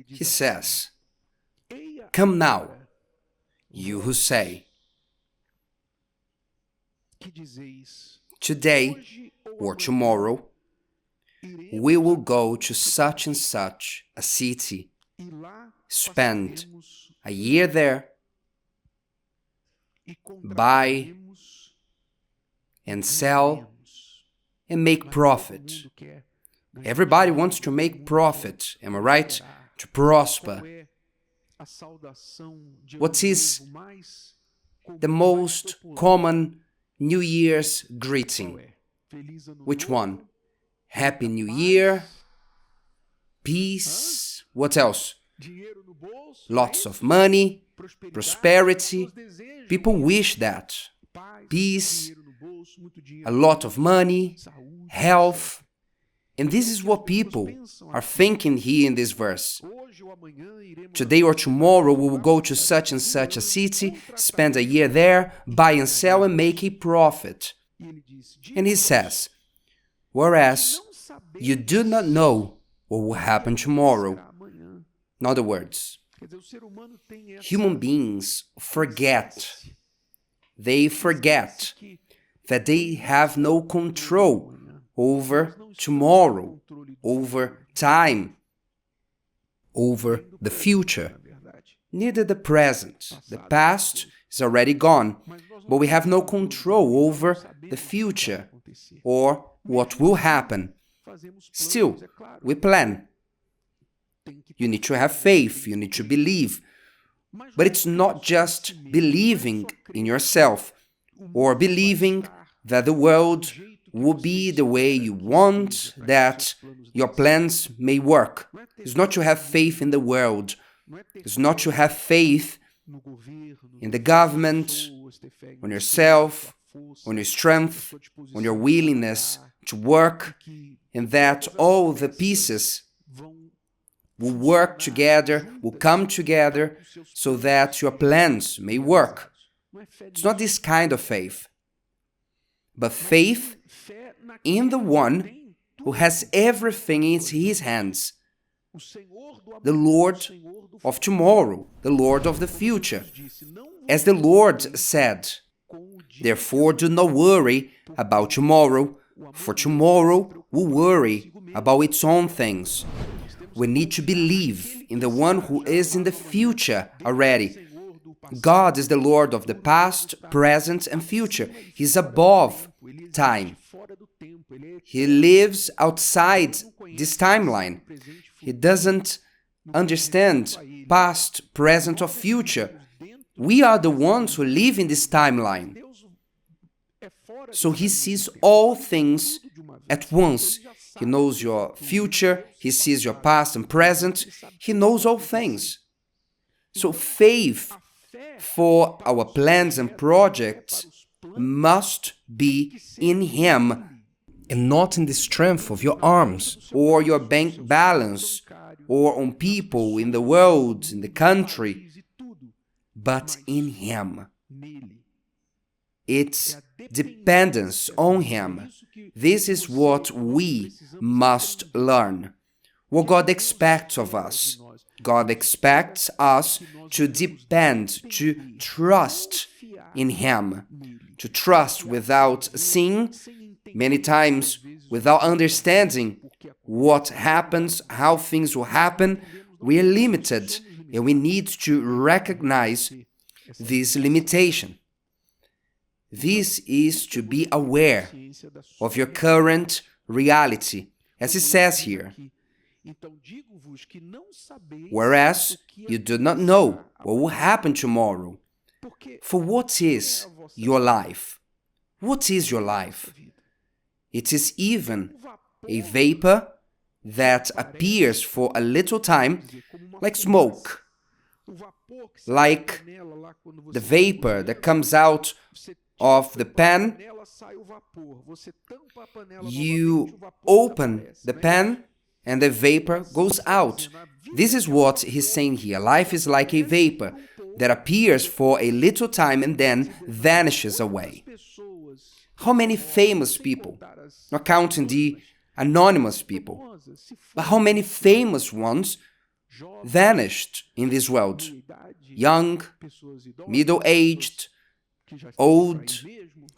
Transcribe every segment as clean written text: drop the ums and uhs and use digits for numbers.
He says, "Come now, you who say, today or tomorrow, we will go to such and such a city, spend a year there, buy and sell and make profit." Everybody wants to make profit, am I right? To prosper. What is the most common New Year's greeting? Which one? Happy New Year, peace, what else? Lots of money, prosperity. People wish that. Peace, a lot of money, health. And this is what people are thinking here in this verse. Today or tomorrow we will go to such and such a city, spend a year there, buy and sell and make a profit. And he says, whereas you do not know what will happen tomorrow. In other words, human beings forget. They forget that they have no control over tomorrow, over time, over the future. Neither the present. The past is already gone, but we have no control over the future or what will happen. Still, we plan. You need to have faith, you need to believe. But it's not just believing in yourself or believing that the world will be the way you want, that your plans may work. It's not to have faith in the world. It's not to have faith in the government, on yourself, on your strength, on your willingness to work, and that all the pieces will work together, will come together, so that your plans may work. It's not this kind of faith, but faith in the one who has everything in his hands, the Lord of tomorrow, the Lord of the future. As the Lord said, "Therefore do not worry about tomorrow, for tomorrow will worry about its own things." We need to believe in the one who is in the future already. God is the Lord of the past, present, and future. He's above time. He lives outside this timeline. He doesn't understand past, present, or future. We are the ones who live in this timeline. So he sees all things at once. He knows your future, he sees your past and present, he knows all things. So faith for our plans and projects must be in him and not in the strength of your arms or your bank balance or on people in the world, in the country, but in him. It's dependence on him. This is what we must learn. What God expects of us. God expects us to depend, to trust in him, to trust without seeing, many times without understanding what happens, how things will happen. We are limited and we need to recognize this limitation. This is to be aware of your current reality, as it says here. Whereas you do not know what will happen tomorrow. For what is your life? What is your life? It is even a vapor that appears for a little time, like smoke, like the vapor that comes out of the pan. You open the pan and the vapor goes out. This is what he's saying here. Life is like a vapor that appears for a little time and then vanishes away. How many famous people, not counting the anonymous people, but how many famous ones vanished in this world. Young, middle-aged, old,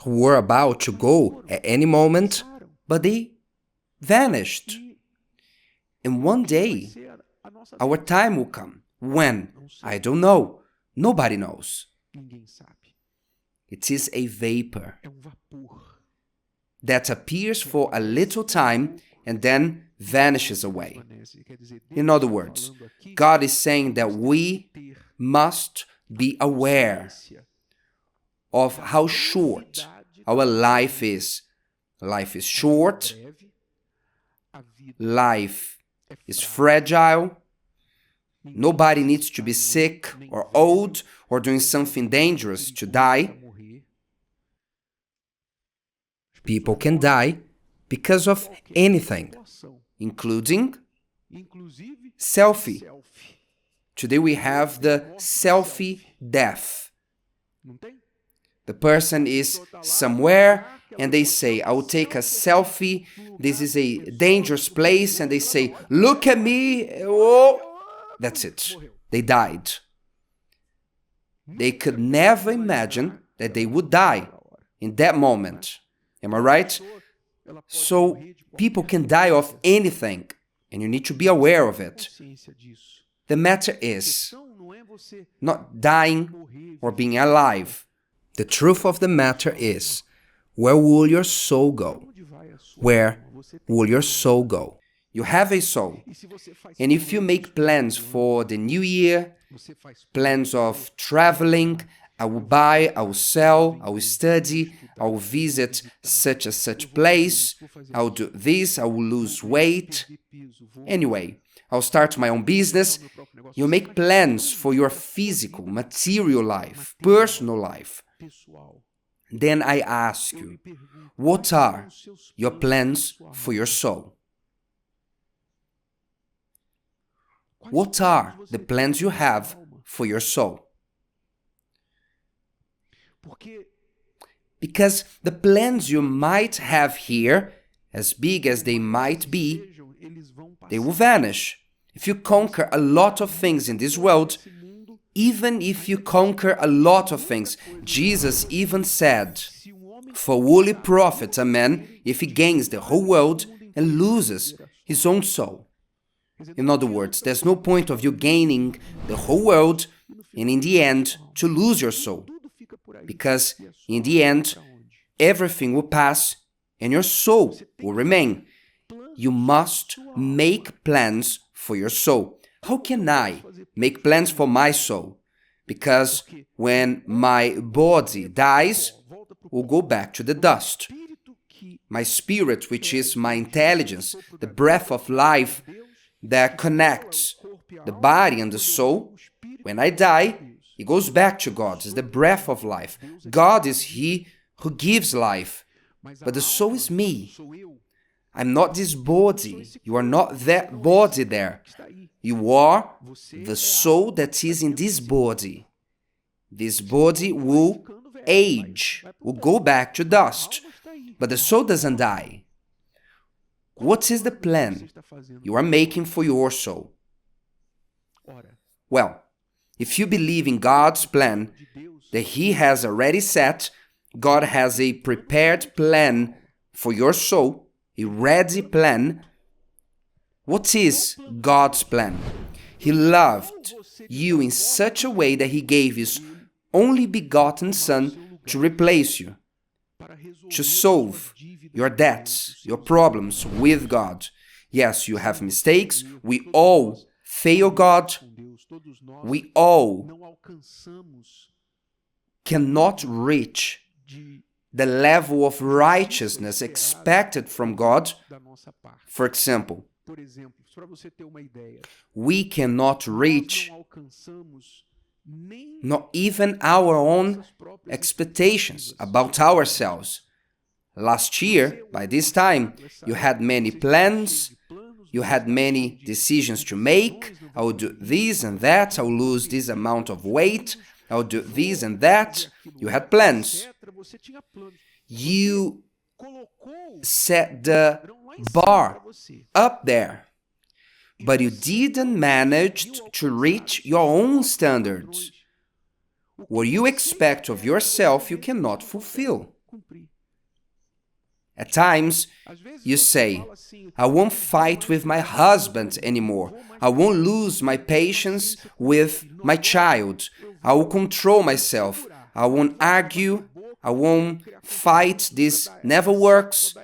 who were about to go at any moment, but they vanished. And one day, our time will come. When? I don't know. Nobody knows. It is a vapor that appears for a little time and then vanishes away. In other words, God is saying that we must be aware of how short our life is. Life is short. Life is fragile. Nobody needs to be sick or old or doing something dangerous to die. People can die because of anything, including selfie. Today we have the selfie death. The person is somewhere and they say, I will take a selfie. This is a dangerous place. And they say, look at me. Oh, that's it. They died. They could never imagine that they would die in that moment. Am I right? So people can die of anything, and you need to be aware of it. The matter is not dying or being alive. The truth of the matter is, where will your soul go? Where will your soul go? You have a soul, and if you make plans for the new year, plans of traveling, I will buy, I will sell, I will study, I will visit such and such place, I will do this, I will lose weight. Anyway, I'll start my own business. You make plans for your physical, material life, personal life. Then I ask you, what are your plans for your soul? What are the plans you have for your soul? Because the plans you might have here, as big as they might be, they will vanish. If you conquer a lot of things in this world, even if you conquer a lot of things, Jesus even said, for will it profit a man if he gains the whole world and loses his own soul? In other words, there's no point of you gaining the whole world and in the end to lose your soul. Because in the end, everything will pass and your soul will remain. You must make plans for your soul. How can I make plans for my soul? Because when my body dies, we'll go back to the dust. My spirit, which is my intelligence, the breath of life that connects the body and the soul, when I die, it goes back to God. It's the breath of life. God is He who gives life. But the soul is me. I'm not this body. You are not that body there. You are the soul that is in this body. This body will age, will go back to dust. But the soul doesn't die. What is the plan you are making for your soul? Well, if you believe in God's plan that He has already set, God has a prepared plan for your soul, a ready plan. What is God's plan? He loved you in such a way that He gave His only begotten Son to replace you, to solve your debts, your problems with God. Yes, you have mistakes. We all fail God. We all cannot reach the level of righteousness expected from God. For example, we cannot reach not even our own expectations about ourselves. Last year, by this time, you had many plans, you had many decisions to make. I will do this and that, I will lose this amount of weight, I will do this and that. You had plans. You set the bar up there. but you didn't manage to reach your own standards. What you expect of yourself, you cannot fulfill. At times, you say, I won't fight with my husband anymore. I won't lose my patience with my child. I will control myself. I won't argue. I won't fight. This never works.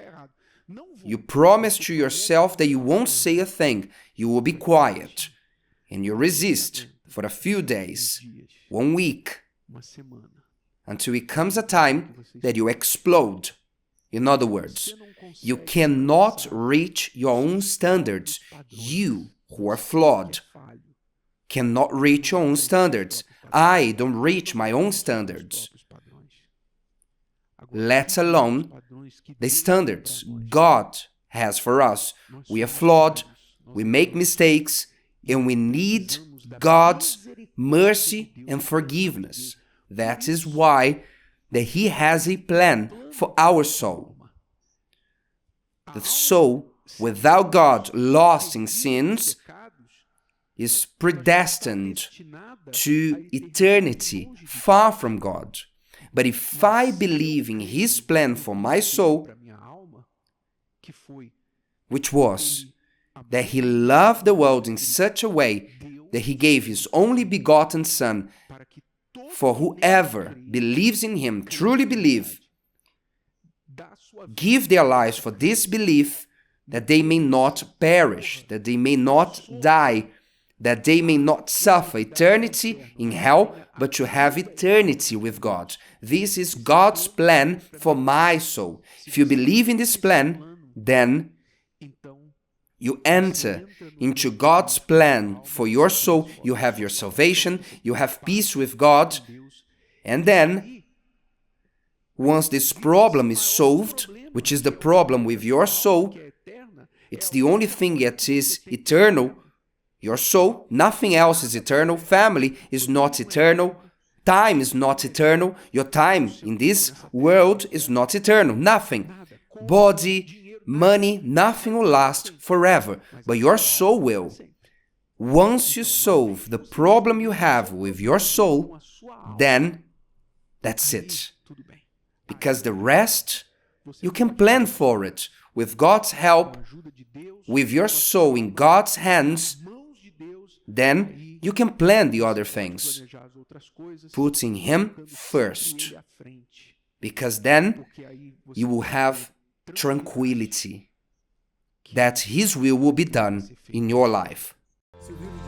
You promise to yourself that you won't say a thing. You will be quiet. And you resist for a few days, 1 week, until it comes a time that you explode. In other words, you cannot reach your own standards. You, who are flawed, cannot reach your own standards. I don't reach my own standards, let alone the standards God has for us. We are flawed, we make mistakes, and we need God's mercy and forgiveness. That is why that He has a plan for our soul. The soul, without God, lost in sins, is predestined to eternity, far from God. But if I believe in His plan for my soul, which was that He loved the world in such a way that He gave His only begotten Son, for whoever believes in Him, truly believe, give their lives for this belief, that they may not perish, that they may not die, that they may not suffer eternity in hell, but to have eternity with God. This is God's plan for my soul. If you believe in this plan, then you enter into God's plan for your soul. You have your salvation, you have peace with God, and then, once this problem is solved, which is the problem with your soul, it's the only thing that is eternal. Your soul, nothing else is eternal. Family is not eternal. Time is not eternal. Your time in this world is not eternal. Nothing. Body, money, nothing will last forever. But your soul will. Once you solve the problem you have with your soul, then that's it. Because the rest, you can plan for it. With God's help, with your soul in God's hands, then you can plan the other things, putting Him first, because then you will have tranquility, that His will be done in your life.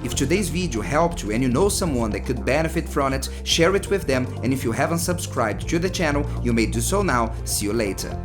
If today's video helped you and you know someone that could benefit from it, share it with them, and if you haven't subscribed to the channel, you may do so now. See you later.